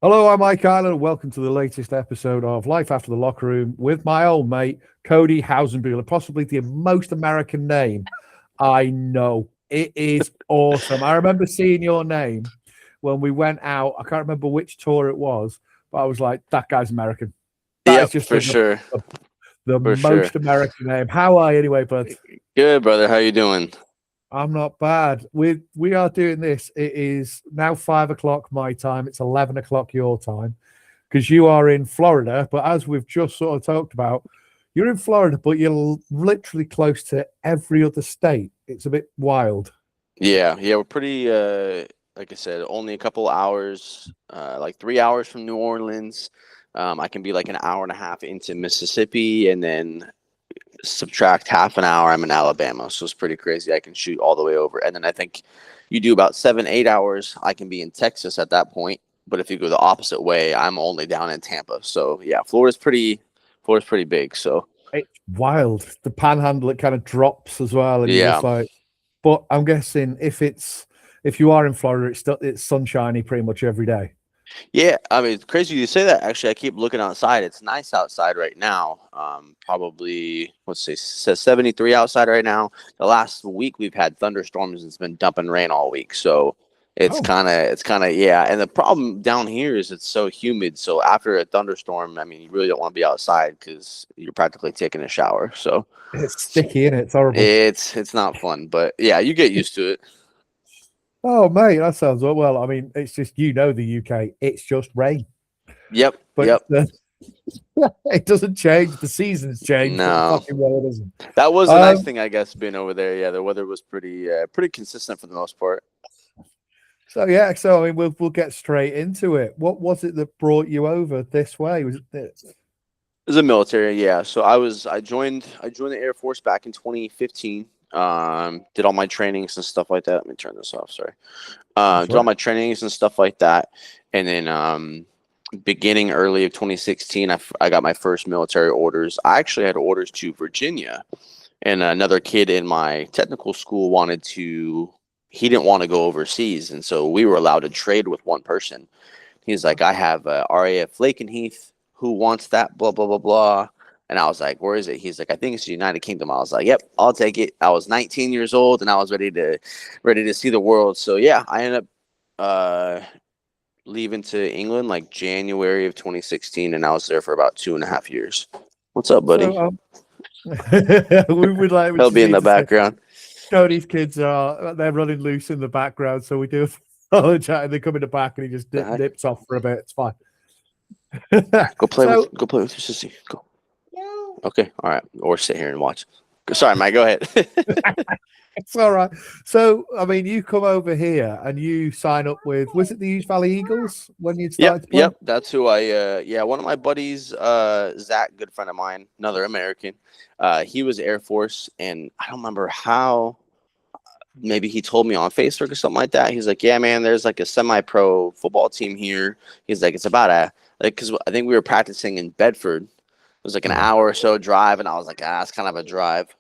Hello, I'm Mike Island. Welcome to the latest episode of Life After the Locker Room with my old mate, Cody Hausenbuiller, possibly the most American name I know. It is awesome. I remember seeing your name when we went out. I can't remember which tour it was, but I was like, that guy's American. That is Yep, just for sure. the For sure. most American name. How are you anyway, bud? Good, brother. How you doing? I'm not bad. We are doing this. It is now 5 o'clock my time. It's 11 o'clock your time because you are in Florida. But as we've just sort of talked about, you're in Florida, but you're literally close to every other state. It's a bit wild. Yeah, we're pretty like I said, only a couple hours, like 3 hours from New Orleans. I can be like an hour and a half into Mississippi and then subtract half an hour, I'm in Alabama. So it's pretty crazy. I can shoot all the way over. And then I think you do about 7, 8 hours, I can be in Texas at that point. But if you go the opposite way, I'm only down in Tampa. So yeah, Florida's pretty big. So It's wild. The panhandle it kind of drops as well, and you're yeah. just like. But I'm guessing if you are in Florida, it's sunshiny pretty much every day. Yeah, I mean, it's crazy you say that. Actually, I keep looking outside. It's nice outside right now. Probably let's say says 73 outside right now. The last week we've had thunderstorms and it's been dumping rain all week. So Oh, it's kind of yeah. And the problem down here is it's so humid. So after a thunderstorm, I mean, you really don't want to be outside because you're practically taking a shower. So it's sticky and it's horrible. it's not fun. But yeah, you get used to it. Oh, mate, that sounds well. I mean, it's just the UK. It's just rain, Yep, but yep. it doesn't change. The seasons change, but the No. fucking weather doesn't. That was a nice Um, thing, I guess, being over there. Yeah, the weather was pretty consistent for the most part. so yeah, so I mean, we'll get straight into it. What was it that brought you over this way? Was it this? It was a military, yeah. So I joined the Air Force back in 2015. Did all my trainings and stuff like that. Let me turn this off. Sorry. That's Did all right. my trainings and stuff like that, and then beginning early of 2016, I got my first military orders. I actually had orders to Virginia, and another kid in my technical school wanted to. He didn't want to go overseas, and so we were allowed to trade with one person. He's like, I have RAF Lakenheath. Who wants that? Blah blah blah blah. And I was like, where is it? He's like, I think it's the United Kingdom. I was like, yep, I'll take it. I was 19 years old and I was ready to see the world. So yeah, I ended up leaving to England like January of 2016, and I was there for about 2.5 years. What's up, So buddy? we He'll just be in need the to say, background. Cody's kids they're running loose in the background, so we do apologize. They come in the back and he just The heck? nips off for a bit. It's fine. Go So go play with your sissy. Go. Okay, all right. Or sit here and watch. Sorry, Mike. Go ahead. it's all right. So, I mean, you come over here and you sign up with, was it the East Valley Eagles when you Yep, started to play? yep. That's who yeah, one of my buddies, Zach, good friend of mine, another American. He was Air Force, and I don't remember how. Maybe he told me on Facebook or something like that. He's like, "Yeah, man, there's like a semi-pro football team here." He's like, "It's about a like because I think we were practicing in Bedford. It was like an Yeah. hour or so drive, and I was like, it's kind of a drive."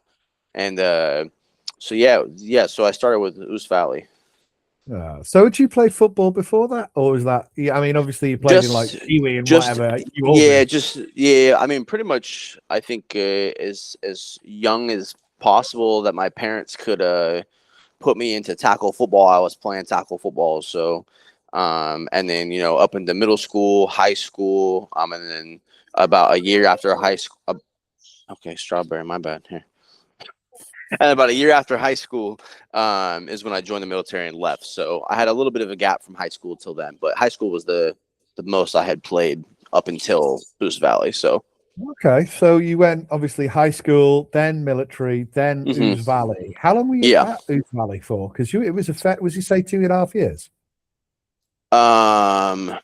And so yeah. So I started with Oos Valley. So, did you play football before that? Or was that, yeah, I mean, obviously you played in like Just, Pee and just whatever. You yeah, older. just yeah. I mean, pretty much. I think as young as possible that my parents could put me into tackle football. I was playing tackle football, so and then up into middle school, high school, and then about a year after high school. Okay, strawberry, my bad. Here. And about a year after high school is when I joined the military and left. So I had a little bit of a gap from high school till then, but high school was the most I had played up until Boost Valley. So Okay. So, you went obviously high school, then military, then hmm Ouse Valley. How long were you yeah. at Ouse Valley for? Because it was was you say 2.5 years? Um,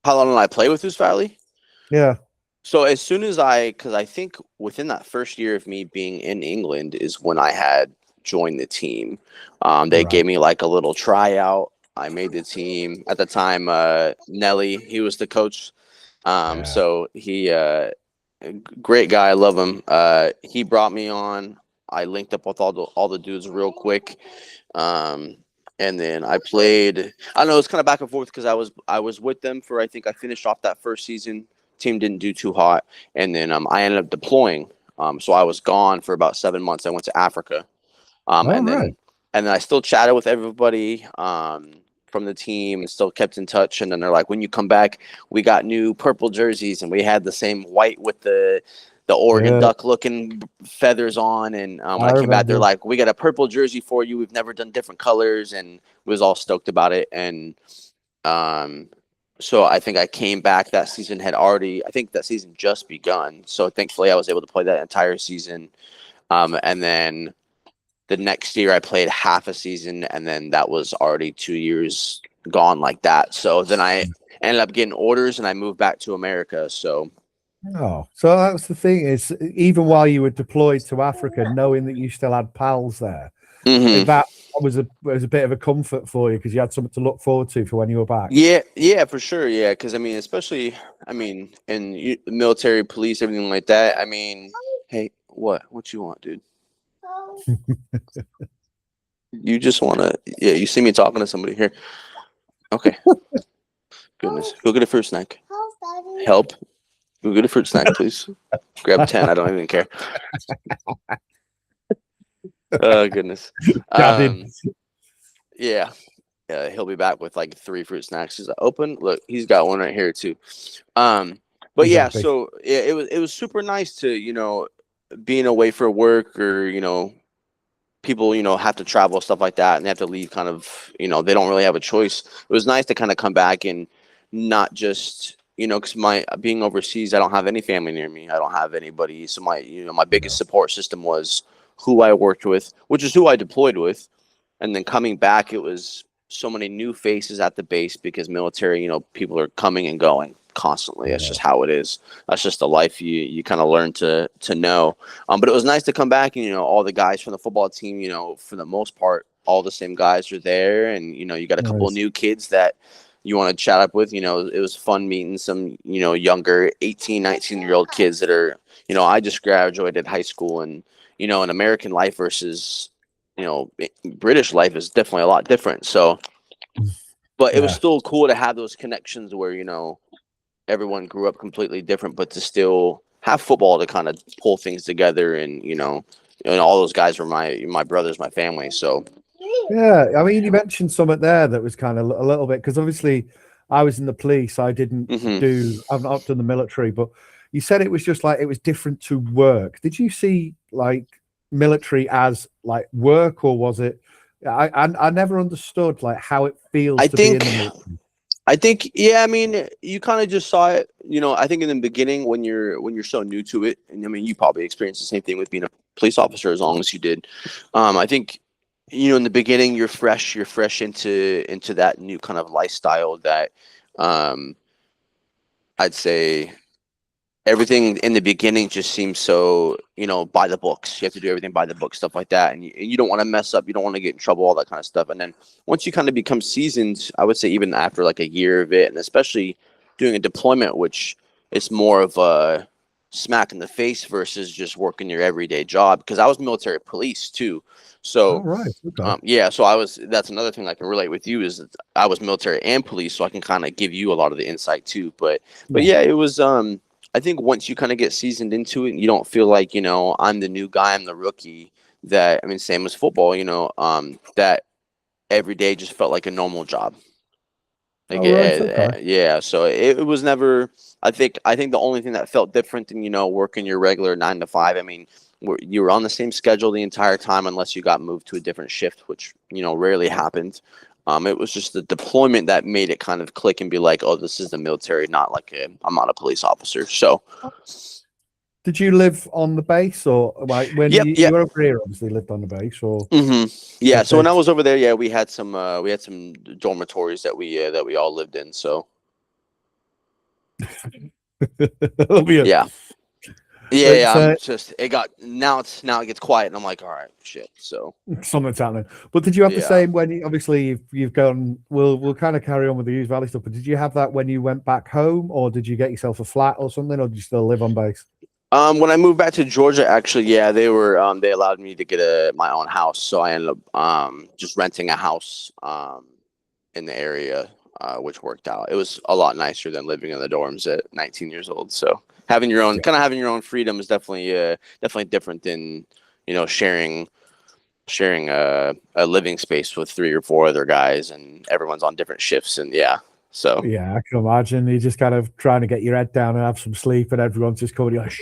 how long did I play with Boost Valley? Yeah. So as soon as because I think within that first year of me being in England is when I had joined the team. They Right. gave me like a little tryout. I made the team at the time. Nelly, he was the coach. Yeah. So great guy. I love him. He brought me on. I linked up with all the dudes real quick. Um, and then I played. I don't know. It's kind of back and forth because I was with them for I think I finished off that first season. Team didn't do too hot, and then I ended up deploying. So I was gone for about 7 months. I went to Africa, All and right. then I still chatted with everybody from the team and still kept in touch. And then they're like, when you come back, we got new purple jerseys, and we had the same white with the Oregon Yeah, Duck looking feathers on. And when I I came back, they're remember. like, we got a purple jersey for you. We've never done different colors, and we was all stoked about it. And um, so I think I came back. That season had already, I think that season just begun. So thankfully, I was able to play that entire season. And then the next year I played half a season, and then that was already 2 years gone like that. So then I ended up getting orders, and I moved back to America. So Oh, so that's the thing is, even while you were deployed to Africa, knowing that you still had pals there, mhm. that was a bit of a comfort for you because you had something to look forward to for when you were back. Yeah, for sure. Yeah, because I mean, especially in military, police, everything like that. I mean, hey, what you want, dude? You just want to, yeah, you see me talking to somebody here. Okay, goodness. Go get a fruit snack. Help. Go get a fruit snack, please. Grab 10. I don't even care. Oh, goodness. Daddy. Yeah. Yeah, he'll be back with like 3 fruit snacks. He's like, open. Look, he's got one right here too. But yeah, Exactly. so it was super nice to, being away for work, or, people, have to travel, stuff like that, and they have to leave kind of, they don't really have a choice. It was nice to kind of come back and not just, because my being overseas, I don't have any family near me. I don't have anybody. So my biggest No. support system was who I worked with, which is who I deployed with. And then coming back, it was so many new faces at the base because military, people are coming and going constantly. That's Yeah. just how it is. That's just the life you kind of learn to know. But it was nice to come back and, all the guys from the football team, for the most part, all the same guys are there. And, you got a couple of Nice. new kids that you want to chat up with. It was fun meeting some, younger 18, 19-year-old kids that are, I just graduated high school, and, an American life versus, British life is definitely a lot different. So, but it was Yeah. still cool to have those connections where, everyone grew up completely different, but to still have football to kind of pull things together. And, and all those guys were my brothers, my family. So, Yeah. I mean, you mentioned something there that was kind of a little bit because obviously I was in the police. I've mhm. not done the military, but you said it was just like it was different to work. Did you see like military as like work, or was it? I never understood like how it feels I to be in think the military. I think, yeah, I mean, you kind of just saw it, I think in the beginning when you're so new to it, and I mean, you probably experienced the same thing with being a police officer as long as you did. I think, in the beginning you're fresh into that new kind of lifestyle that, um, I'd say everything in the beginning just seems so, by the books. You have to do everything by the book, stuff like that. And you don't want to mess up. You don't want to get in trouble, all that kind of stuff. And then once you kind of become seasoned, I would say even after like a year of it, and especially doing a deployment, which is more of a smack in the face versus just working your everyday job. Because I was military police too. All So, right. Okay. yeah, that's another thing I can relate with you is that I was military and police, so I can kind of give you a lot of the insight too. But Yeah. yeah, it was, I think once you kind of get seasoned into it, and you don't feel like, I'm the new guy, I'm the rookie. That, I mean, same as football, that every day just felt like a normal job. Like, All right. Okay. yeah. So it was never. I think the only thing that felt different than, working your regular 9 to 5. I mean, you were on the same schedule the entire time unless you got moved to a different shift, which, rarely happened. It was just the deployment that made it kind of click and be like, oh, this is the military, not like I'm not a police officer. So, Did you live on the base, or like when yep, you yep. were over here? Obviously, lived on the base, or Yeah. was So when I based. was over there, yeah, we had some dormitories that we all lived in. So Yeah. yeah, yeah, But yeah. I'm just it got now it gets quiet, and I'm like, all right, shit. So something's happening. But did you have the yeah. same when you, obviously you've gone? We'll kind of carry on with the Hughes Valley stuff. But did you have that when you went back home, or did you get yourself a flat or something, or did you still live on base? When I moved back to Georgia, actually, yeah, they allowed me to get my own house, so I ended up just renting a house in the area, which worked out. It was a lot nicer than living in the dorms at 19 years old. So having your own freedom is definitely different than sharing a living space with 3 or 4 other guys, and everyone's on different shifts, and yeah, so Yeah, I can imagine. You're just kind of trying to get your head down and have some sleep, and everyone's just coming. Like, shh.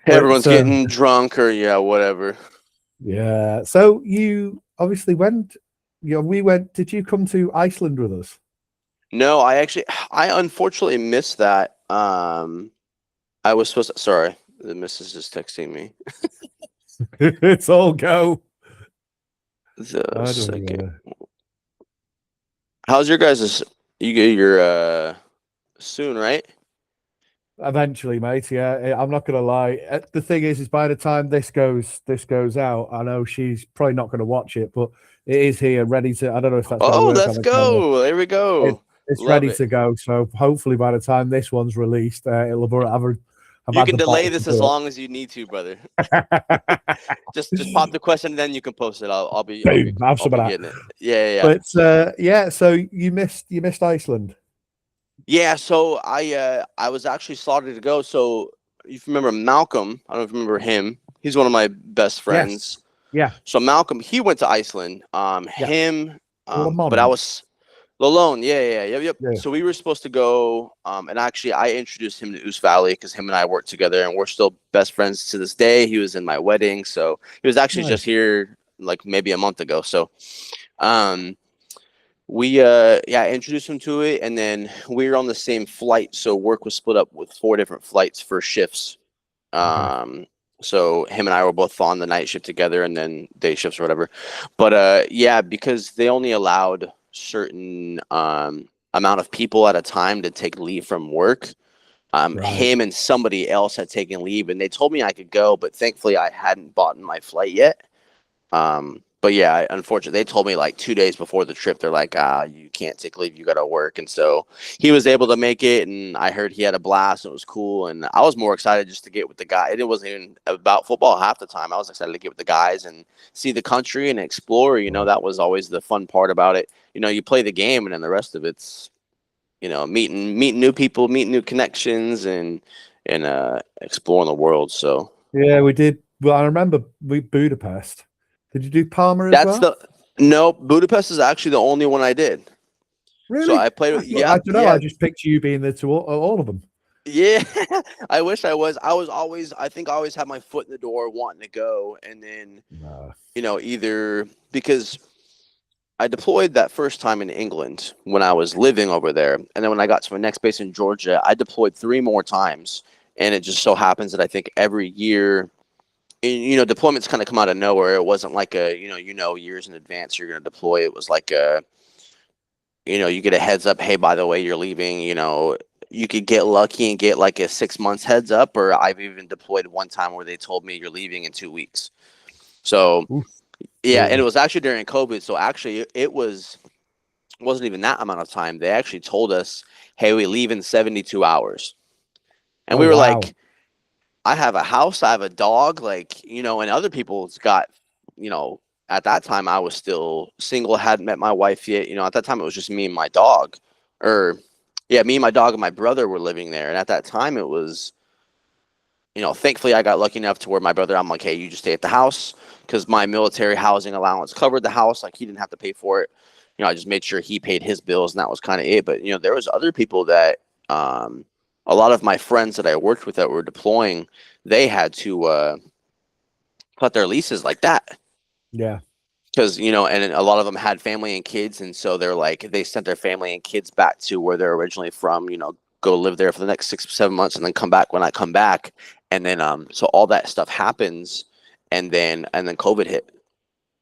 But everyone's getting drunk or yeah, whatever. yeah. So you obviously went. We went. Did you come to Iceland with us? No, I unfortunately missed that. I was supposed to, sorry, the missus is texting me. It's all go. The I don't second. know. How's your guys'? You get your soon, right? Eventually, mate. Yeah, I'm not gonna lie. The thing is by the time this goes out, I know she's probably not gonna watch it, but it is here, ready to. I don't know if that's gonna Oh, work on let's the camera. go. There we It, go. it's Love ready it. to go. So hopefully, by the time this one's released, have You had can the delay bottle this as to long as you need to, brother. it. Just pop the question, and then you can post it. Boom, have I'll some of be that. getting it. Yeah, yeah, yeah. But yeah, so you missed Iceland. Yeah, so I was actually slotted to go. So you remember Malcolm? I don't know if you remember him. He's one of my best Yes. friends. Yeah. So Malcolm, he went to Iceland. Yeah. Him, but I Lamont. was Lalone. Yeah, yeah, yep, yep. Yeah. So we were supposed to go. And actually, I introduced him to Oos Valley because him and I worked together, and we're still best friends to this day. He was in my wedding, so he was actually just Nice. here like maybe a month ago. So, um, we yeah, introduced him to it, and then we were on the same flight. So work was split up with 4 different flights for shifts. Okay. So him and I were both on the night shift together and then day shifts or whatever. But yeah, because they only allowed certain amount of people at a time to take leave from work. Right. Him and somebody else had taken leave and they told me I could go, but thankfully I hadn't bought my flight yet. But yeah, unfortunately, they told me like 2 days before the trip, they're like, you can't take leave, you got to work. And so he was able to make it, and I heard he had a blast. And it was cool, and I was more excited just to get with the guy. It wasn't even about football half the time. I was excited to get with the guys and see the country and explore. That was always the fun part about it. You play the game, and then the rest of it's meeting new people, meeting new connections, and exploring the world. So Yeah, we did. Well, I remember Budapest. Did you do Palmer as that's well? the no Budapest is actually the only one I did. So Really? I played with, I yep, don't know. I yeah, just picture you being there to all of them. yeah. I wish I was. I think I always had my foot in the door wanting to go. And then, No. either because I deployed that first time in England when I was living over there. And then when I got to my next base in Georgia, I deployed 3 more times. And it just so happens that I think every year, deployments kind of come out of nowhere. It wasn't like years in advance you're going to deploy. It was like you get a heads up, hey, by the way, you're leaving. You could get lucky and get like a 6 months heads up, or I've even deployed one time where they told me you're leaving in 2 weeks. So Oof, yeah, and brutal. it was actually during COVID. So actually it wasn't even that amount of time. They actually told us, hey, we leave in 72 hours. And Oh we were wow. like, I have a house, I have a dog, and other people's got, at that time I was still single, hadn't met my wife yet. At that time it was just me and my dog. Or yeah, me and my dog and my brother were living there. And at that time it was, thankfully I got lucky enough to where my brother, I'm like, hey, you just stay at the house because my military housing allowance covered the house. Like he didn't have to pay for it. I just made sure he paid his bills and that was kind of it. But, there was other people that, a lot of my friends that I worked with that were deploying, they had to cut their leases like that. Yeah. Because, and a lot of them had family and kids. And so they're like, they sent their family and kids back to where they're originally from, go live there for the next 6 or 7 months and then come back when I come back. And then, so all that stuff happens. And then COVID hit.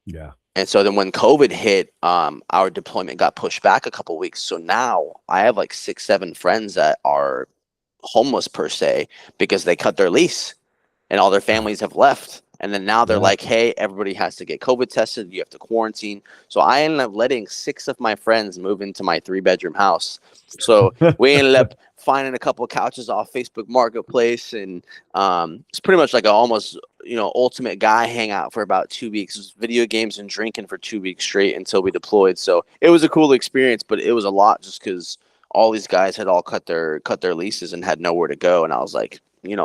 Yeah. And so then when COVID hit, our deployment got pushed back a couple weeks. So now I have like 6, 7 friends that are homeless per se because they cut their lease and all their families have left. And then now they're Yeah. like, hey, everybody has to get COVID tested. You have to quarantine. So I ended up letting 6 of my friends move into my 3-bedroom house. So we ended up finding a couple of couches off Facebook Marketplace, and it's pretty much like a almost ultimate guy hangout for about 2 weeks. It was video games and drinking for 2 weeks straight until we deployed. So it was a cool experience, but it was a lot just because all these guys had all cut their leases and had nowhere to go, and I was like,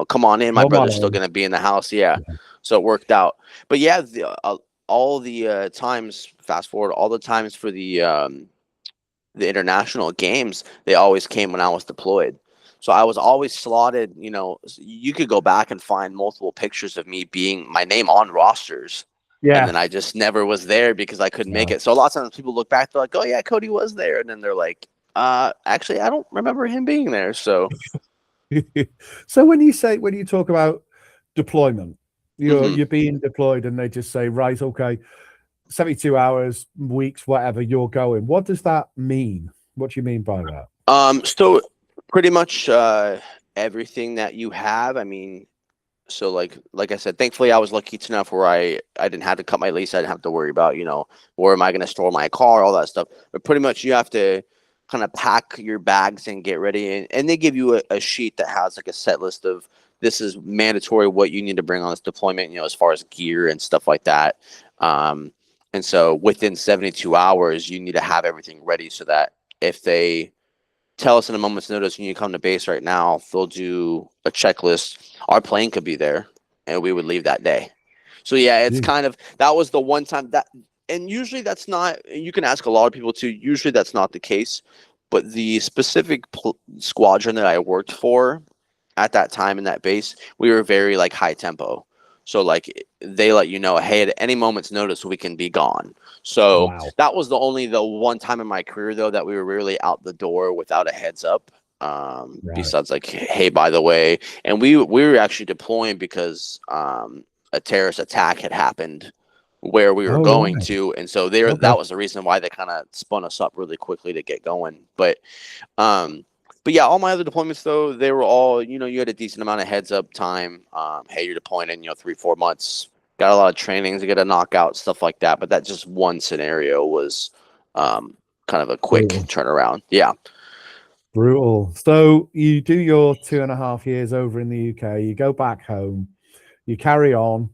come on in. My Come on brother's still in. gonna be in the house, yeah. So it worked out. But yeah, all the times, fast forward, all the times for the international games, they always came when I was deployed. So I was always slotted. You could go back and find multiple pictures of me being my name on rosters. And Yeah. then I just never was there because I couldn't make No. it. So a lot of times people look back, they're like, "Oh yeah, Cody was there," and then they're like, actually, I don't remember him being there." So, So when you talk about deployment, you're mhm. you're being deployed, and they just say, right, okay, 72 hours, weeks, whatever, you're going. What does that mean? What do you mean by that? So pretty much everything that you have. I mean, so like I said, thankfully I was lucky enough where I didn't have to cut my lease. I didn't have to worry about where am I going to store my car, all that stuff. But pretty much you have to kind of pack your bags and get ready, and they give you a sheet that has like a set list of this is mandatory what you need to bring on this deployment. As far as gear and stuff like that. And so within 72 hours, you need to have everything ready so that if they tell us in a moment's notice, you need to come to base right now, they'll do a checklist. Our plane could be there and we would leave that day. So yeah, it's Gee. kind of, that was the one time that, and usually that's not, you can ask a lot of people too, usually that's not the case, but the specific squadron that I worked for at that time in that base, we were very like high tempo. So like they let you know, hey, at any moment's notice we can be gone. So Wow. that was the one time in my career though that we were really out the door without a heads up. Right. Besides like, hey, by the way, and we were actually deploying because a terrorist attack had happened where we were Oh, going right. to, and so there Okay. that was the reason why they kind of spun us up really quickly to get going. Um, but yeah, all my other deployments though, they were all, you had a decent amount of heads up time. Hey, you're deploying in, 3-4 months. Got a lot of trainings to get a knockout, stuff like that. But that just one scenario was kind of a quick Brutal. turnaround. Yeah. Brutal. So you do your 2.5 years over in the UK, you go back home, you carry on.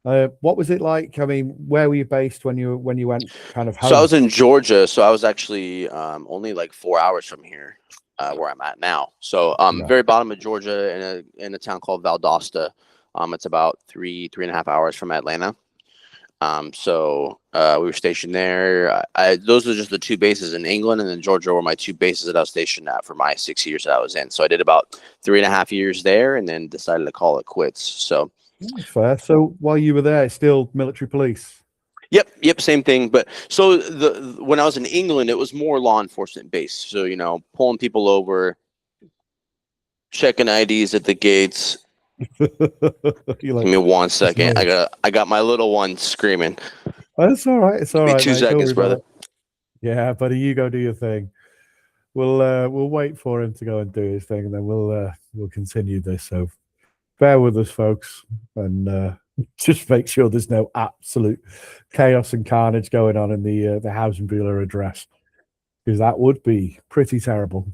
What was it like? I mean, where were you based when you went kind of So I home? was in Georgia. So I was actually only like 4 hours from here, where I'm at now. So Yeah. very bottom of Georgia in a town called Valdosta. It's about 3.5 hours from Atlanta. We were stationed there. Those were just the two bases in England, and then Georgia were my two bases that I was stationed at for my 6 years that I was in. So I did about 3.5 years there, and then decided to call it quits. So, Fair. So while you were there, still military police. yep, same thing. But so when I was in England, it was more law enforcement based. So pulling people over, checking IDs at the gates. You're Give like, me one it's second. me. I got my little one screaming. It's all right. It's Give all me right, two mate. Don't worry seconds, about brother. it. Yeah, buddy, you go do your thing. We'll wait for him to go and do his thing, and then we'll continue this. So bear with us, folks, and just make sure there's no absolute chaos and carnage going on in the Hausenbuiller address, because that would be pretty terrible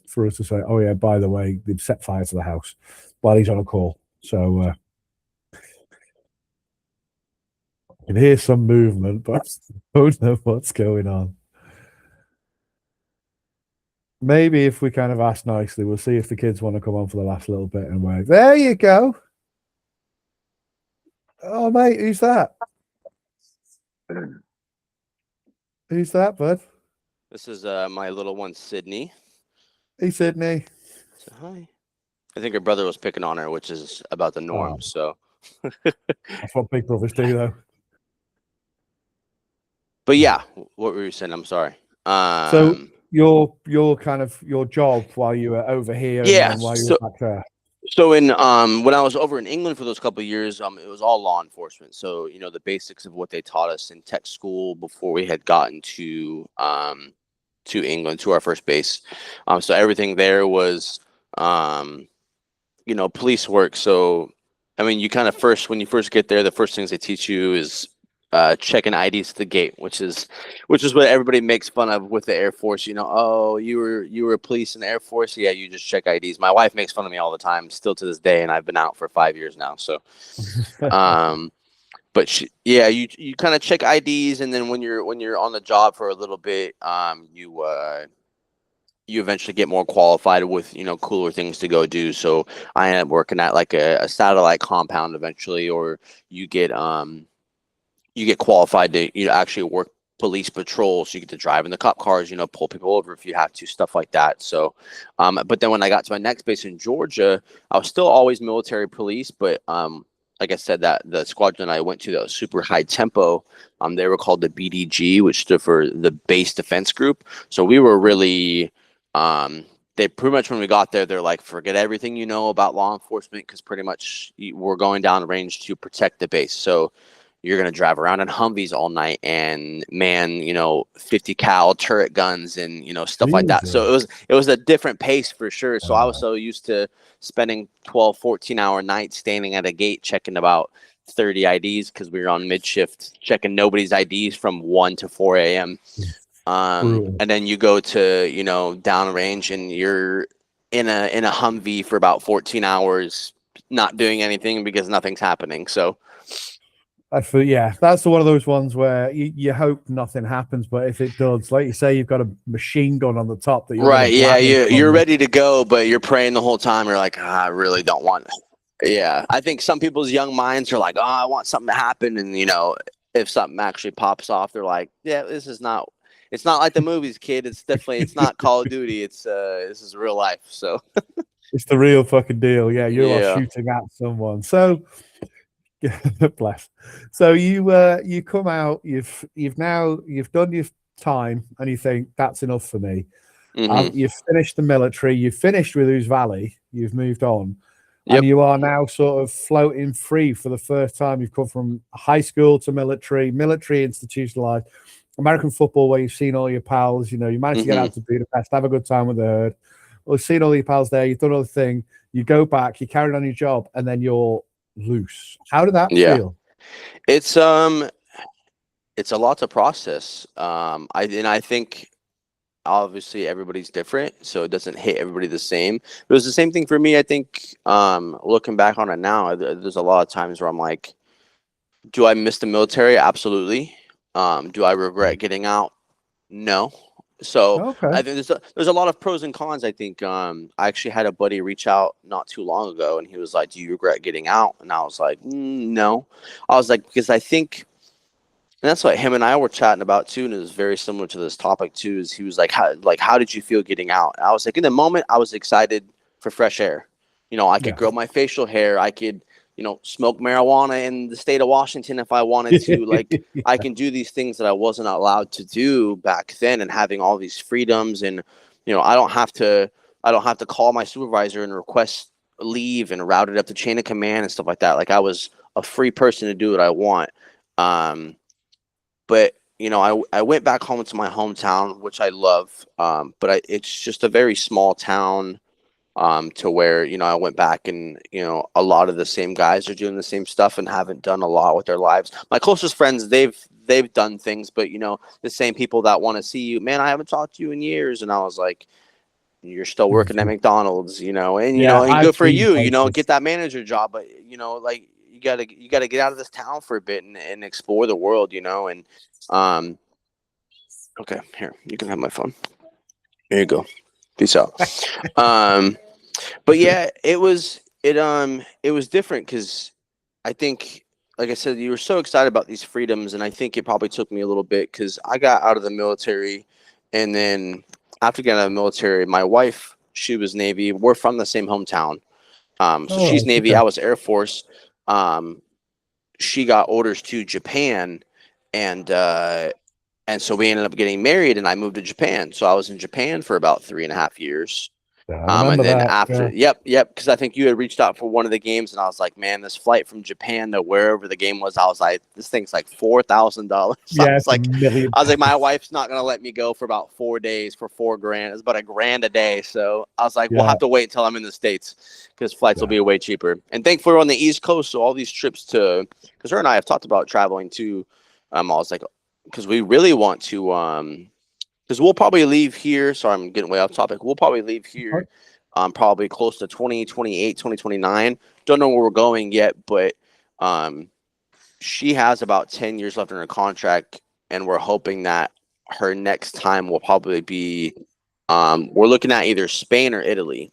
for us to say, oh yeah, by the way, they've set fire to the house while he's on a call. So I can hear some movement, but I don't know what's going on. Maybe if we kind of ask nicely, we'll see if the kids want to come on for the last little bit and wave. There you go. Oh, mate, who's that? Who's that, bud? This is my little one, Sydney. Hey, Sydney. So hi. I think her brother was picking on her, which is about the Oh, norm. So, that's what big brothers do, though. but yeah, what were you saying? I'm sorry. So your kind of your job while you were over here and Yeah. then while you So were back there. so in when I was over in England for those couple of years, it was all law enforcement. So the basics of what they taught us in tech school before we had gotten to England, to our first base. So everything there was police work. So I mean, you kind of when you first get there, the first things they teach you is checking IDs at the gate, which is what everybody makes fun of with the Air Force. Oh, you were police in the Air Force. Yeah, you just check IDs. My wife makes fun of me all the time, still to this day, and I've been out for 5 years now. So, um, but yeah, you kind of check IDs, and then when you're on the job for a little bit, you eventually get more qualified with cooler things to go do. So I ended up working at like a satellite compound eventually, or you get qualified to actually work police patrol, so you get to drive in the cop cars, pull people over if you have to, stuff like that. So but then when I got to my next base in Georgia, I was still always military police, but like I said, that the squadron I went to that was super high tempo, they were called the BDG, which stood for the Base Defense Group. So we were really they pretty much, when we got there, they're like, forget everything you know about law enforcement, because pretty much we're going down range to protect the base. So you're going to drive around in Humvees all night and man, 50 cal turret guns and, stuff like that. So Jesus. it was a different pace for sure. So I was Wow. so used to spending 12, 14-hour nights standing at a gate checking about 30 IDs, because we were on mid shift checking nobody's IDs from 1 to 4 a.m. Brutal. And then you go to, downrange, and you're in a Humvee for about 14 hours, not doing anything because nothing's happening. So I feel, yeah, that's one of those ones where you hope nothing happens, but if it does, like you say, you've got a machine gun on the top that you're going to right, yeah, blam in front you're of. ready to go, but you're praying the whole time. You're like, I really don't want. Yeah, I think some people's young minds are like, oh, I want something to happen, and if something actually pops off, they're like, yeah, this is not. It's not like the movies, kid. It's not Call of Duty. This is real life. So It's the real fucking deal. Yeah, you are yeah. shooting at someone. So bless. So you come out, you've done your time, and you think that's enough for me. Mm-hmm. You've finished the military, you've finished with Ouse Valley, you've moved on, and Yep. you are now sort of floating free for the first time. You've come from high school to military institutionalized, American football, where you've seen all your pals. You managed to get Mm-hmm. out to Budapest, have a good time with the herd. Well, you've seen all your pals there. You've done all the thing. You go back, you carried on your job, and then you're loose. How did that Yeah. feel? It's it's a lot to process. I think obviously everybody's different, so it doesn't hit everybody the same. But it was the same thing for me. I think looking back on it now, there's a lot of times where I'm like, do I miss the military? Absolutely. Do I regret getting out? No. So Okay. I think there's a lot of pros and cons. I think I actually had a buddy reach out not too long ago, and he was like, "Do you regret getting out?" And I was like, "No." I was like, because I think, and that's what him and I were chatting about too, and it was very similar to this topic too. Is he was like, how did you feel getting out? And I was like, in the moment, I was excited for fresh air. I could Yeah. grow my facial hair. I could, smoke marijuana in the state of Washington if I wanted to. Like, I can do these things that I wasn't allowed to do back then, and having all these freedoms, and I don't have to call my supervisor and request leave and route it up the chain of command and stuff like that. Like, I was a free person to do what I want. But I went back home to my hometown, which I love. But it's just a very small town, to where I went back, and a lot of the same guys are doing the same stuff and haven't done a lot with their lives. My closest friends, they've done things, but the same people that want to see you, man, I haven't talked to you in years, and I was like, you're still working at McDonald's, and Yeah, and I've good for seen you, posts. get that manager job, but like you gotta get out of this town for a bit and explore the world, and um okay, here, you can have my phone. There you go. Peace out. Um but yeah, it was different, because I think, like I said, you were so excited about these freedoms, and I think it probably took me a little bit, because I got out of the military, and then after getting out of the military, my wife, she was Navy. We're from the same hometown. So All she's right. Navy. Okay. I was Air Force. Um, she got orders to Japan, and so we ended up getting married, and I moved to Japan. So I was in Japan for about 3.5 years, Yeah, I remember And then that. after, yep, because I think you had reached out for one of the games, and I was like, man, this flight from Japan to wherever the game was, I was like, this thing's like $4,000. Yeah, it's a million. I was like, my wife's not gonna let me go for about 4 days for $4,000. It's about $1,000 a day. So I was like, we'll Yeah. have to wait until I'm in the States because flights will be way cheaper. And thankfully, we're on the East Coast, so all these trips to, because her and I have talked about traveling to, I was like, because we really want to, because we'll probably leave here. Sorry, I'm getting way off topic. We'll probably leave here probably close to 2028, 2029. Don't know where we're going yet, but she has about 10 years left in her contract, and we're hoping that her next time will probably be, we're looking at either Spain or Italy.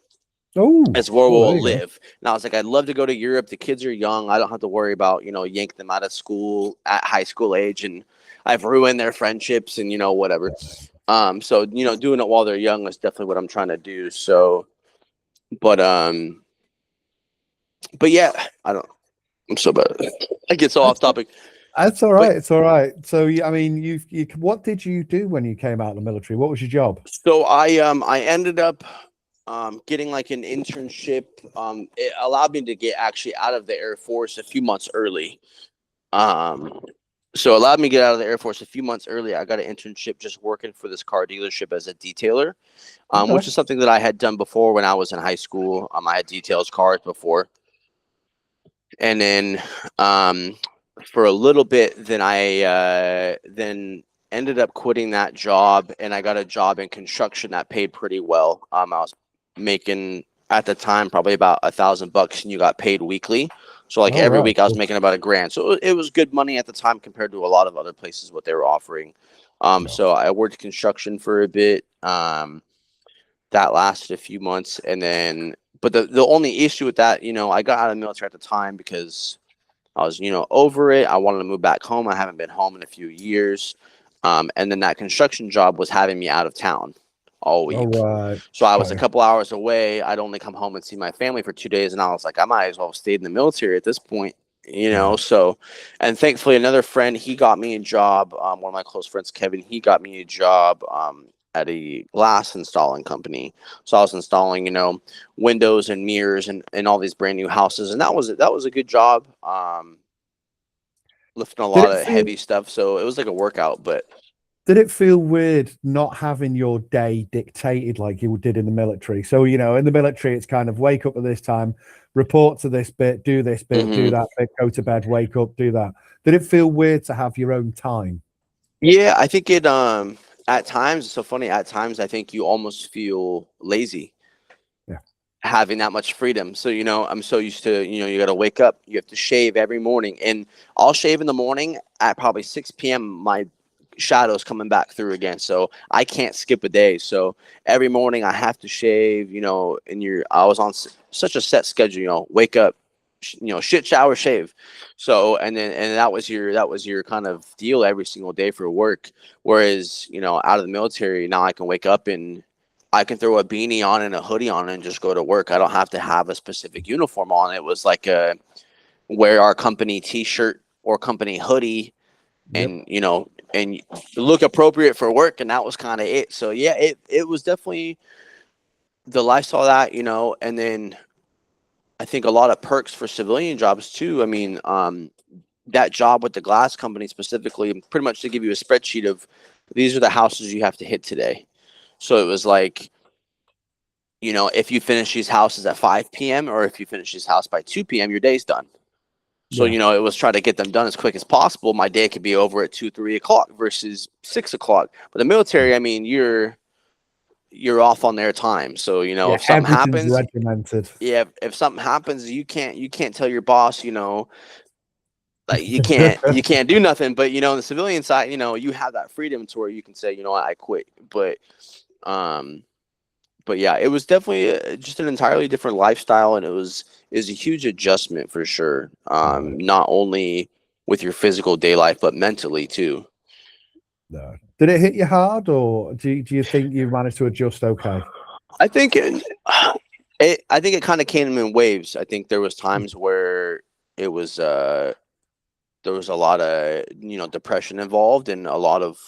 Oh, as where there we'll you go. live. And I was like, I'd love to go to Europe. The kids are young. I don't have to worry about, yank them out of school at high school age, and I've ruined their friendships and, whatever. So, doing it while they're young is definitely what I'm trying to do. So, but yeah, I'm so bad. I get so off topic. That's all right. It's all right. So, I mean, you what did you do when you came out of the military? What was your job? So I ended up getting like an internship. It allowed me to get actually out of the Air Force a few months early. So allowed me to get out of the Air Force a few months early. I got an internship just working for this car dealership as a detailer, which is something that I had done before when I was in high school. I had details cars before. And then for a little bit, then I then ended up quitting that job, and I got a job in construction that paid pretty well. I was making at the time probably about $1,000, and you got paid weekly. So like every week I was making about $1,000. So it was good money at the time compared to a lot of other places what they were offering. So I worked construction for a bit. That lasted a few months, and then but the only issue with that, I got out of the military at the time because I was, over it. I wanted to move back home. I haven't been home in a few years. And then that construction job was having me out of town all week. So I was a couple hours away. I'd only come home and see my family for 2 days. And I was like, I might as well have stayed in the military at this point, So, and thankfully another friend, he got me a job. One of my close friends, Kevin, he got me a job at a glass installing company. So I was installing, windows and mirrors and all these brand new houses. And that was a good job. Lifting a lot of heavy stuff. So it was like a workout, but did it feel weird not having your day dictated like you did in the military? So, in the military, it's kind of wake up at this time, report to this bit, do this bit, do that bit, go to bed, wake up, do that. Did it feel weird to have your own time? Yeah, I think it, at times, it's so funny. At times, I think you almost feel lazy. Yeah. Having that much freedom. So, I'm so used to, you got to wake up, you have to shave every morning, and I'll shave in the morning at probably 6 p.m. My shadow's coming back through again. So I can't skip a day. So every morning I have to shave, and I was on such a set schedule, wake up, shit, shower, shave. So, and that was your kind of deal every single day for work. Whereas, out of the military, now I can wake up and I can throw a beanie on and a hoodie on and just go to work. I don't have to have a specific uniform on. It was like wear our company t-shirt or company hoodie and, and look appropriate for work. And that was kind of it. So yeah, it was definitely the lifestyle that, and then I think a lot of perks for civilian jobs too. I mean, that job with the glass company specifically, pretty much to give you a spreadsheet of these are the houses you have to hit today. So it was like, if you finish these houses at 5 p.m. or if you finish this house by 2 p.m., your day's done. So, it was try to get them done as quick as possible. My day could be over at 2, 3 o'clock versus 6 o'clock. But the military, I mean, you're off on their time. So, if something happens, regimented. if something happens, you can't tell your boss, like you can't do nothing. But, on the civilian side, you have that freedom to where you can say, I quit. But yeah, it was definitely just an entirely different lifestyle, and it was a huge adjustment for sure. Not only with your physical day life, but mentally too. No. Did it hit you hard, or do you think you managed to adjust okay? I think it kind of came in waves. I think there was times where it was there was a lot of depression involved and a lot of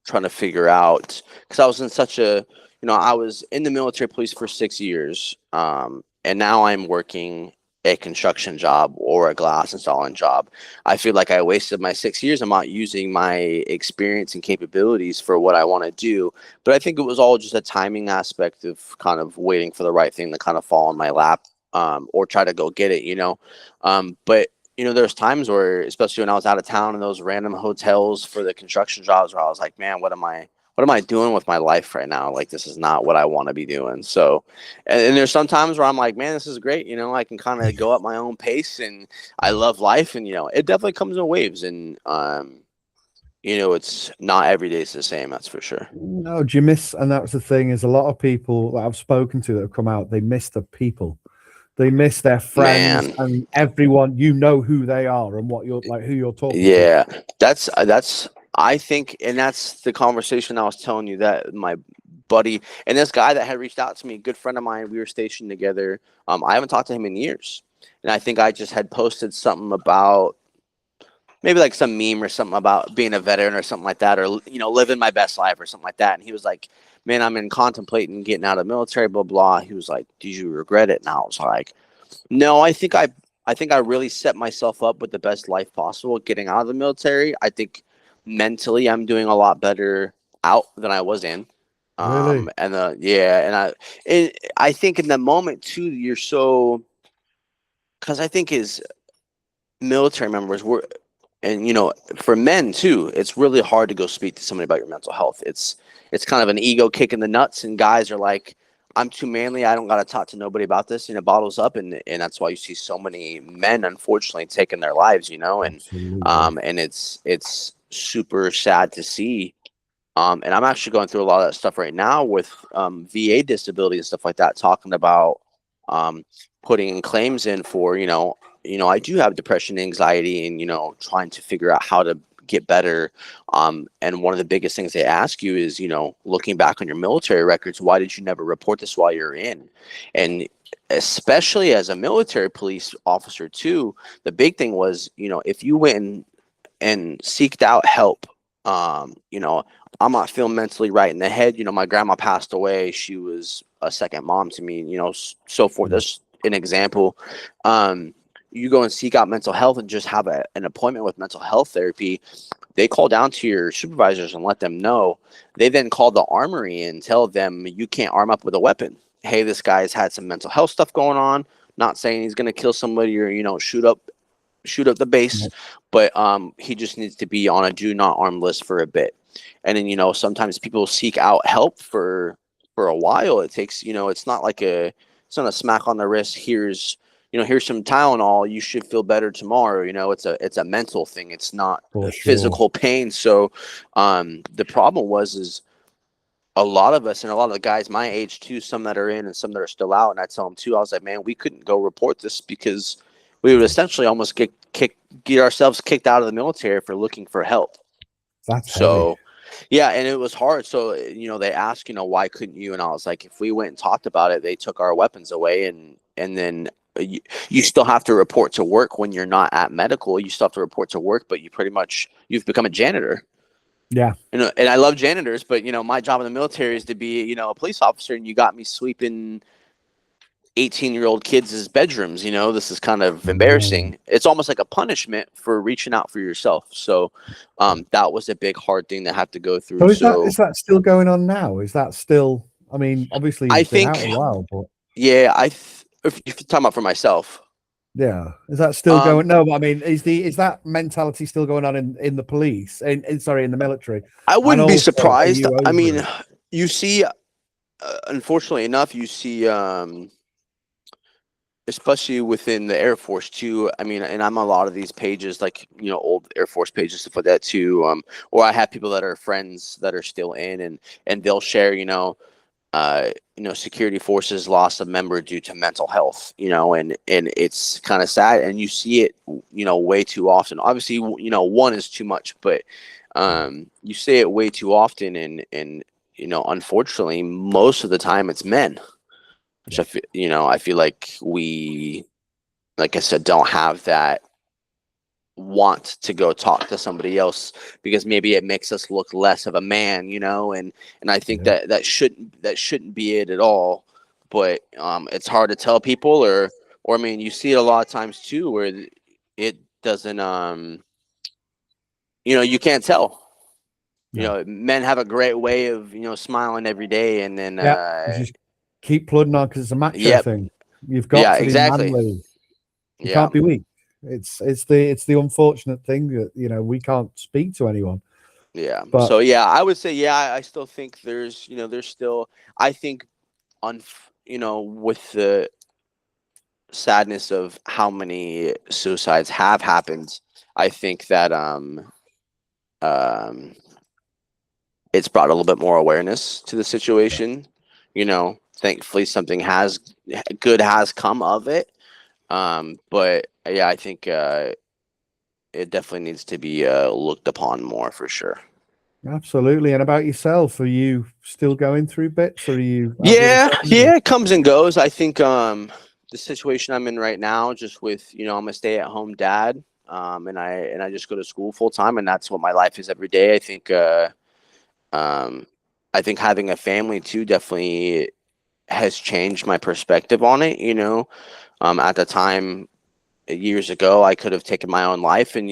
trying to figure out, because I was in such a I was in the military police for 6 years, and now I'm working a construction job or a glass installing job. I feel like I wasted my 6 years. I'm not using my experience and capabilities for what I want to do. But I think it was all just a timing aspect of kind of waiting for the right thing to kind of fall in my lap, or try to go get it. But there's times where, especially when I was out of town in those random hotels for the construction jobs, where I was like, man, what am I doing with my life right now? Like, this is not what I want to be doing. So, and there's some times where I'm like, man, this is great. I can kind of go at my own pace, and I love life, and it definitely comes in waves, and it's not every day is the same. That's for sure. No, do you miss? And that's the thing, is a lot of people that I've spoken to that have come out, they miss the people. They miss their friends Man, and everyone. You know who they are and what you're like, who you're talking to. yeah, that's I think, and that's the conversation I was telling you that my buddy and this guy that had reached out to me, a good friend of mine, we were stationed together. I haven't talked to him in years, and I think I just had posted something about maybe like some meme or something about being a veteran or something like that, or living my best life or something like that. And he was like, "Man, I'm in contemplating getting out of the military, blah blah." He was like, "Do you regret it?" And I was like, "No, I think I really set myself up with the best life possible getting out of the military. I think mentally I'm doing a lot better out than I was in." Really? And yeah, and I think in the moment too, you're so, because I think as military members, and for men too, it's really hard to go speak to somebody about your mental health. It's kind of an ego kick in the nuts, and guys are like, I'm too manly, I don't got to talk to nobody about this, bottles up, and that's why you see so many men unfortunately taking their lives, and Absolutely. and it's super sad to see. And I'm actually going through a lot of that stuff right now with VA disability and stuff like that, talking about um, putting claims in for, I do have depression, anxiety, and, trying to figure out how to get better. And one of the biggest things they ask you is, looking back on your military records, why did you never report this while you're in? And especially as a military police officer too, the big thing was, if you went and seeked out help, I'm not feeling mentally right in the head. My grandma passed away. She was a second mom to me, so forth. Yeah, That's an example. You go and seek out mental health and just have an appointment with mental health therapy. They call down to your supervisors and let them know. They then call the armory and tell them you can't arm up with a weapon. Hey, this guy's had some mental health stuff going on. Not saying he's going to kill somebody or, shoot up the base, yeah, but he just needs to be on a do not arm list for a bit. And then sometimes people seek out help for a while. It takes, it's not a smack on the wrist. Here's some Tylenol, you should feel better tomorrow. It's a mental thing, it's not for a sure. physical pain. So the problem is a lot of us, and a lot of the guys my age too, some that are in and some that are still out, and I tell them too, I was like, man, we couldn't go report this because we would essentially almost get ourselves kicked out of the military for looking for help. That's heavy. So yeah, and it was hard. So they asked, why couldn't you? And I was like, if we went and talked about it, they took our weapons away, and then you still have to report to work when you're not at medical. You still have to report to work, but you've become a janitor. Yeah. And I love janitors, but my job in the military is to be a police officer, and you got me sweeping 18-year-old kids' bedrooms. This is kind of No. embarrassing. It's almost like a punishment for reaching out for yourself. So that was a big hard thing to have to go through. So is that So is that still going on now? Is that still? I mean, obviously I you've been out think, a while, but yeah, if you're talking about for myself, yeah, is that still um, going? No, but I mean, is that mentality still going on in the police? Sorry, in the military, I and wouldn't be also are surprised. you I over mean, it? you see, unfortunately enough, you see, especially within the Air Force too. I mean, and I'm on a lot of these pages, like old Air Force pages, stuff like that too. Or I have people that are friends that are still in, and they'll share, security forces lost a member due to mental health, and it's kind of sad, and you see it, way too often. Obviously, one is too much, but you see it way too often, and unfortunately, most of the time it's men, which Yeah, I feel like we, like I said, don't have that want to go talk to somebody else because maybe it makes us look less of a man, and I think Yeah. that shouldn't be it at all. But it's hard to tell people, or I mean, you see it a lot of times too, where it doesn't, you can't tell. No. Men have a great way of smiling every day, and then Yeah. You just keep plodding on because it's a macho yep, thing. You've got yeah, to be exactly, manly. You yeah. can't be weak. It's the unfortunate thing that we can't speak to anyone. Yeah. But So yeah, I would say yeah. I still think there's still. I think with the sadness of how many suicides have happened, I think that um it's brought a little bit more awareness to the situation. Thankfully something has good has come of it. But yeah, I think it definitely needs to be looked upon more for sure. absolutely. And about yourself, are you still going through bits, or are you at the Yeah, other end of yeah, it? it comes and goes. I think the situation I'm in right now, just with I'm a stay-at-home dad, and I just go to school full time, and that's what my life is every day. Um, I think having a family too definitely has changed my perspective on it. At the time years ago, I could have taken my own life, and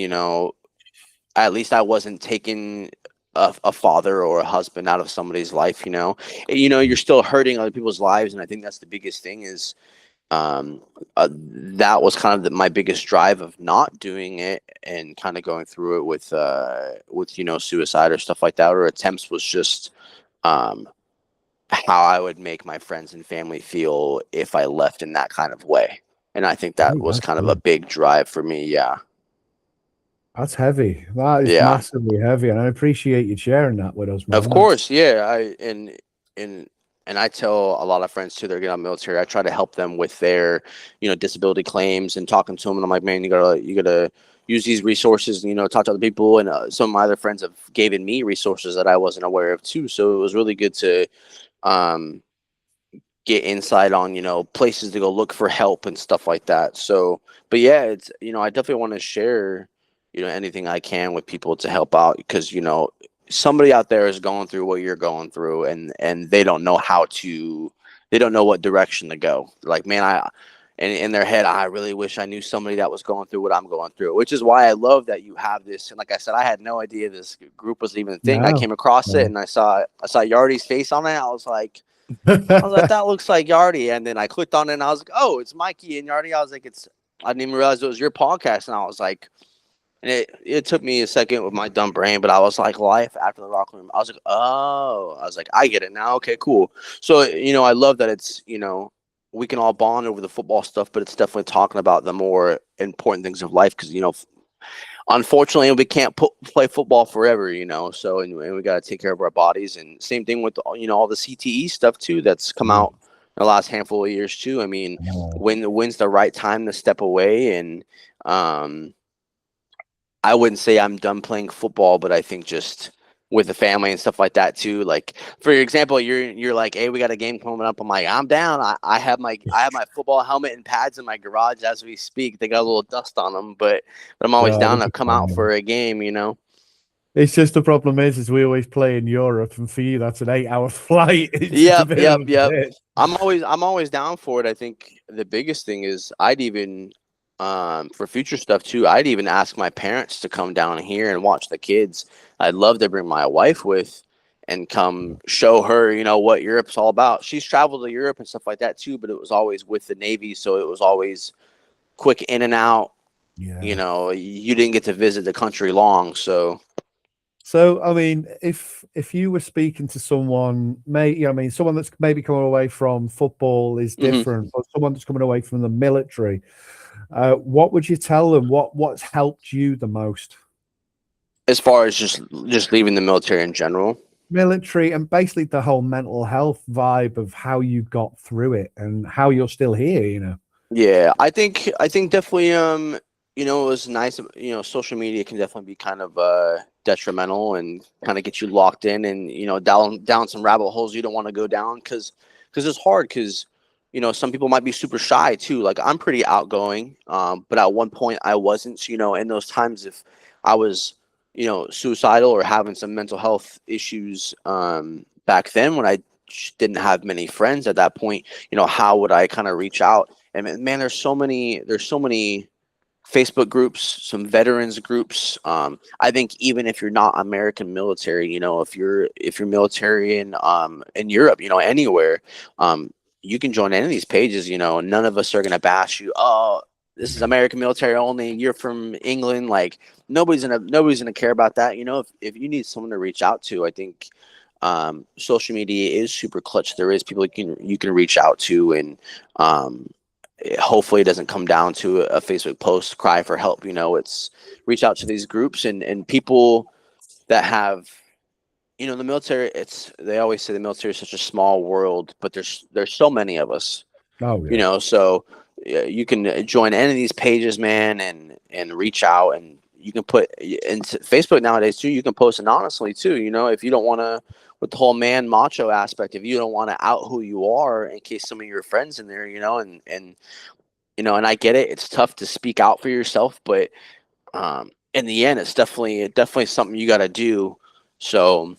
at least I wasn't taking a father or a husband out of somebody's life. You're still hurting other people's lives, and I think that's the biggest thing is that was kind of my biggest drive of not doing it and kind of going through it with suicide or stuff like that or attempts was just um, how I would make my friends and family feel if I left in that kind of way. And I think that Hey, was that's kind of a good. big drive for me. Yeah. That's heavy. That is Yeah. massively heavy, and I appreciate you sharing that with us, Of man. course, yeah. And and I tell a lot of friends too. They're getting out of the military. I try to help them with their, disability claims and talking to them. And I'm like, man, you gotta use these resources. Talk to other people. And some of my other friends have given me resources that I wasn't aware of too. So it was really good to um, get insight on places to go look for help and stuff like that. So, but yeah, it's I definitely want to share anything I can with people to help out because somebody out there is going through what you're going through and they don't know what direction to go. They're like, man, and in their head, I really wish I knew somebody that was going through what I'm going through, which is why I love that you have this. And like I said, I had no idea this group was even a thing. I No, came across it no. and I saw Yardy's face on it. I was like, that looks like Yardy. And then I clicked on it and I was like, oh, it's Mikey and Yardy. I didn't even realize it was your podcast. And I was like, and it took me a second with my dumb brain, but I was like, life after the locker room. I was like, oh, I was like, I get it now. Okay, cool. So, I love that it's, we can all bond over the football stuff, but it's definitely talking about the more important things of life because, unfortunately, we can't play football forever, so, and we got to take care of our bodies. And same thing with, all the CTE stuff, too, that's come Yeah. out in the last handful of years, too. I mean, No. when's the right time to step away? And I wouldn't say I'm done playing football, but I think just with the family and stuff like that, too. Like, for example, you're like, hey, we got a game coming up. I'm like, I'm down. I have my football helmet and pads in my garage as we speak. They got a little dust on them, but I'm always God, down it'd to be come out fine. for a game. It's just the problem is we always play in Europe, and for you, that's an 8-hour flight. It's just a Yep, bit of yep, a yep. bitch. I'm always down for it. I think the biggest thing is I'd even for future stuff too, I'd even ask my parents to come down here and watch the kids. I'd love to bring my wife with and come show her, what Europe's all about. She's traveled to Europe and stuff like that too, but it was always with the Navy, so it was always quick in and out. Yeah. You didn't get to visit the country long, so So, I mean, if you were speaking to someone, someone that's maybe coming away from football is mhm. different, but someone that's coming away from the military, what would you tell them? What's helped you the most? As far as just leaving the military in general. Military and basically the whole mental health vibe of how you got through it and how you're still here. Yeah, I think definitely it was nice, social media can definitely be kind of detrimental and kind of get you locked in and down some rabbit holes you don't want to go down cuz it's hard cuz some people might be super shy too. Like I'm pretty outgoing, but at one point I wasn't. So, in those times, if I was, suicidal or having some mental health issues back then when I didn't have many friends at that point, how would I kind of reach out? And man, there's so many Facebook groups, some veterans groups. I think even if you're not American military, if you're military in Europe, anywhere, you can join any of these pages. None of us are gonna bash you. Oh, this is American military only. You're from England. Like nobody's gonna care about that. If you need someone to reach out to, I think social media is super clutch. There is people you can reach out to, and hopefully it doesn't come down to a Facebook post cry for help. It's reach out to these groups and people that have, the military. They always say the military is such a small world, but there's so many of us. Oh yeah. So you can join any of these pages, man, and reach out, and you can put into Facebook nowadays too. You can post anonymously too. If you don't want to, with the whole man macho aspect, if you don't want to out who you are in case some of your friends in there, and I get it. It's tough to speak out for yourself, but in the end, it's definitely something you got to do. So,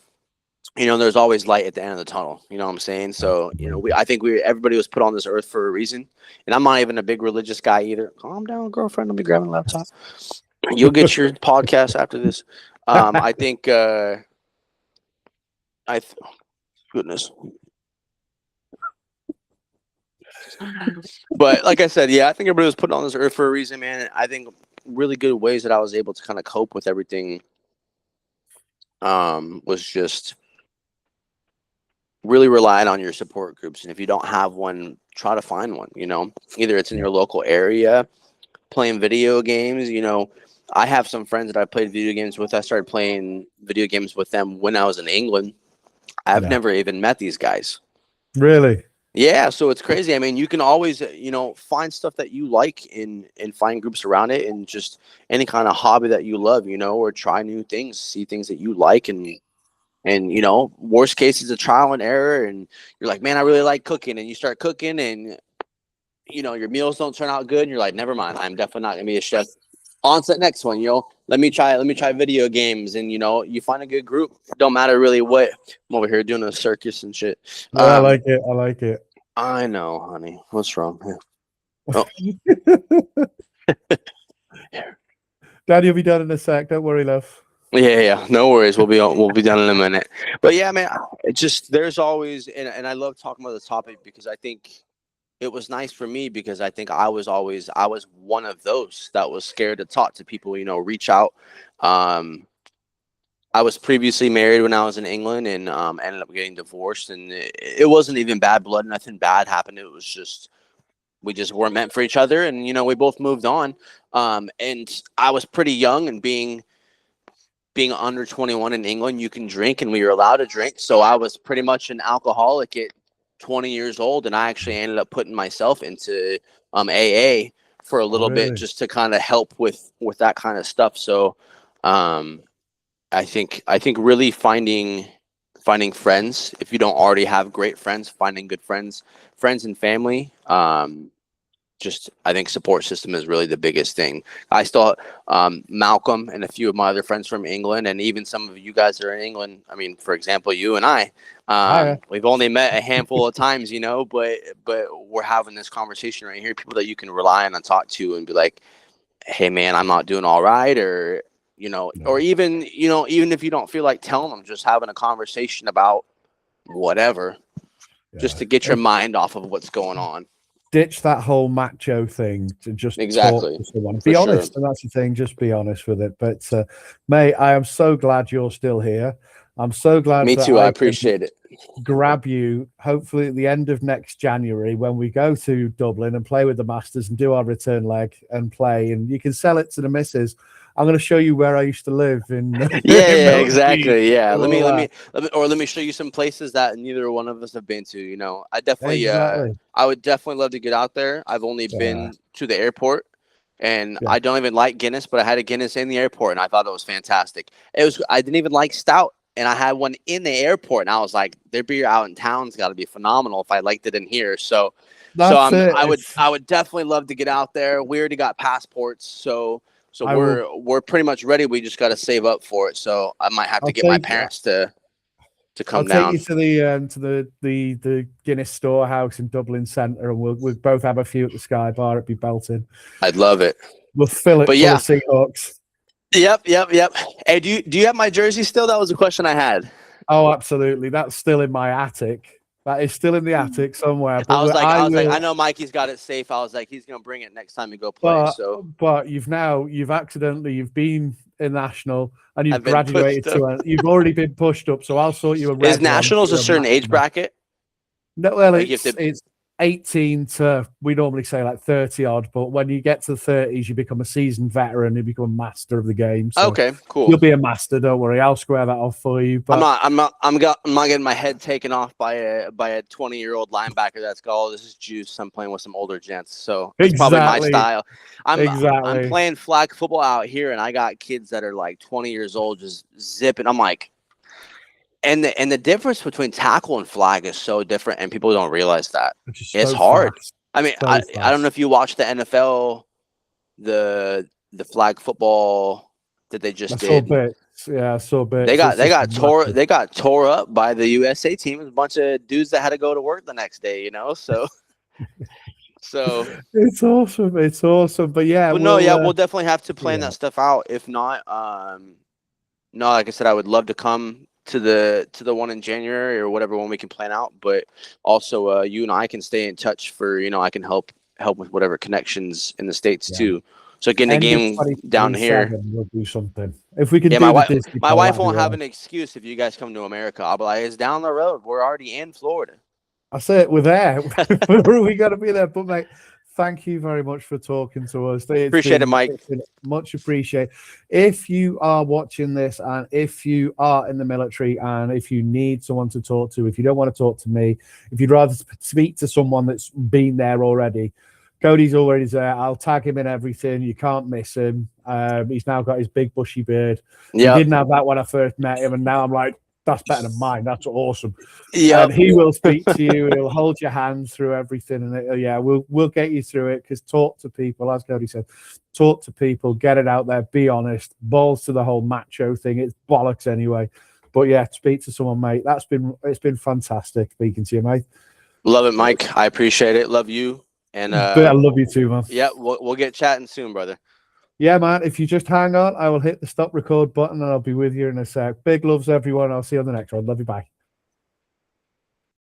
there's always light at the end of the tunnel. You know what I'm saying? So, I think everybody was put on this earth for a reason. And I'm not even a big religious guy either. Calm down, girlfriend. I'll be grabbing a laptop. You'll get your podcast after this. I think, goodness. But like I said, yeah, I think everybody was put on this earth for a reason, man. I think really good ways that I was able to kind of cope with everything was just really relying on your support groups. And if you don't have one, try to find one. Either it's in your local area, playing video games. I have some friends that I played video games with. I started playing video games with them when I was in England. I've never even met these guys. Really? Yeah, so it's crazy. I mean, you can always, find stuff that you like and find groups around it, and just any kind of hobby that you love, or try new things, see things that you like, and worst case is a trial and error, and you're like, man, I really like cooking, and you start cooking, and your meals don't turn out good, and you're like, never mind, I'm definitely not gonna be a chef. On to the next one, let me try video games, and you find a good group. Don't matter really what. I'm over here doing a circus and shit. Yeah, I like it. I know, honey. What's wrong? Yeah. Daddy will be done in a sec. Don't worry, love. Yeah. No worries. We'll be done in a minute. But yeah, man, there's always, and I love talking about the topic because I think it was nice for me, because I think I was one of those that was scared to talk to people, reach out. I was previously married when I was in England, and ended up getting divorced, and it wasn't even bad blood. Nothing bad happened. It was just, we just weren't meant for each other, and we both moved on. And I was pretty young, and being under 21 in England, you can drink, and we were allowed to drink. So I was pretty much an alcoholic at 20 years old, and I actually ended up putting myself into AA for a little bit, just to kind of help with that kind of stuff. So I think really finding friends, if you don't already have great friends, finding good friends and family. I think support system is really the biggest thing. I still, Malcolm and a few of my other friends from England, and even some of you guys that are in England. I mean, for example, you and I, we've only met a handful of times, but we're having this conversation right here. People that you can rely on and talk to, and be like, hey man, I'm not doing all right, or or even if you don't feel like telling them, just having a conversation about whatever, just to get your mind off of what's going on. Ditch that whole macho thing to just exactly talk to someone. Be honest, and that's the thing. Just be honest with it. But mate, I am so glad you're still here. I'm so glad. Me too. I appreciate it. Grab you hopefully at the end of next January when we go to Dublin and play with the Masters and do our return leg and play, and you can sell it to the missus. I'm going to show you where I used to live in. Yeah, exactly. Yeah, let me show you some places that neither one of us have been to. I definitely, I would definitely love to get out there. I've only been to the airport, and I don't even like Guinness, but I had a Guinness in the airport, and I thought it was fantastic. I didn't even like stout and I had one in the airport, and I was like, their beer out in town's got to be phenomenal if I liked it in here. So That's it. I would definitely love to get out there. We already got passports, so we're pretty much ready. We just got to save up for it. So I might have to get my parents to come down. I'll take you to the Guinness Storehouse in Dublin Centre, and we'll both have a few at the Sky Bar. It'd be belting. I'd love it. We'll fill it full of Seahawks. Yep. Hey, do you have my jersey still? That was a question I had. Oh, absolutely. That's still in my attic. That is still in the attic somewhere. But I was like, I know Mikey's got it safe. I was like, he's gonna bring it next time we go play. But you've been in national and you've graduated you've already been pushed up. So I'll sort you a red. Is nationals a certain age bracket? No, well, it's 18 to, we normally say like 30 odd, but when you get to the 30s, you become a seasoned veteran, you become a master of the game. So okay, cool. You'll be a master, don't worry. I'll square that off for you. But I'm not getting my head taken off by a 20-year-old linebacker that's got all this is juice. I'm playing with some older gents, so it's probably my style. I'm playing flag football out here, and I got kids that are like 20 years old just zipping. I'm like, and the difference between tackle and flag is so different, and people don't realize that. It's hard. Fast. I mean, I don't know if you watch the NFL, the flag football that they just did. I saw bits. They got tore up by the USA team. It was a bunch of dudes that had to go to work the next day, you know. So it's awesome. It's awesome. But yeah, we'll definitely have to plan that stuff out. If not, no, like I said, I would love to come to the one in January or whatever one we can plan out, but also you and I can stay in touch for, I can help with whatever connections in the States too. So getting a game down here, we'll do something. If we can, my wife won't have an excuse if you guys come to America. I'll be like, it's down the road. We're already in Florida. I say it, we're there. We got to be there. But mate, thank you very much for talking to us. Appreciate it, Mike. Much appreciated. If you are watching this and if you are in the military and if you need someone to talk to, if you don't want to talk to me, if you'd rather speak to someone that's been there already, Cody's already there. I'll tag him in everything. You can't miss him. He's now got his big bushy beard. Yep. He didn't have that when I first met him, and now I'm like, that's better than mine. That's awesome. Yeah, he will speak to you. He'll hold your hand through everything, and we'll get you through it. Because talk to people, as Cody said, talk to people, get it out there, be honest. Balls to the whole macho thing. It's bollocks anyway. But yeah, speak to someone, mate. It's been fantastic speaking to you, mate. Love it, Mike. I appreciate it. Love you. And I love you too, man. Yeah, we'll get chatting soon, brother. Yeah, man. If you just hang on, I will hit the stop record button and I'll be with you in a sec. Big loves, everyone. I'll see you on the next one. Love you. Bye.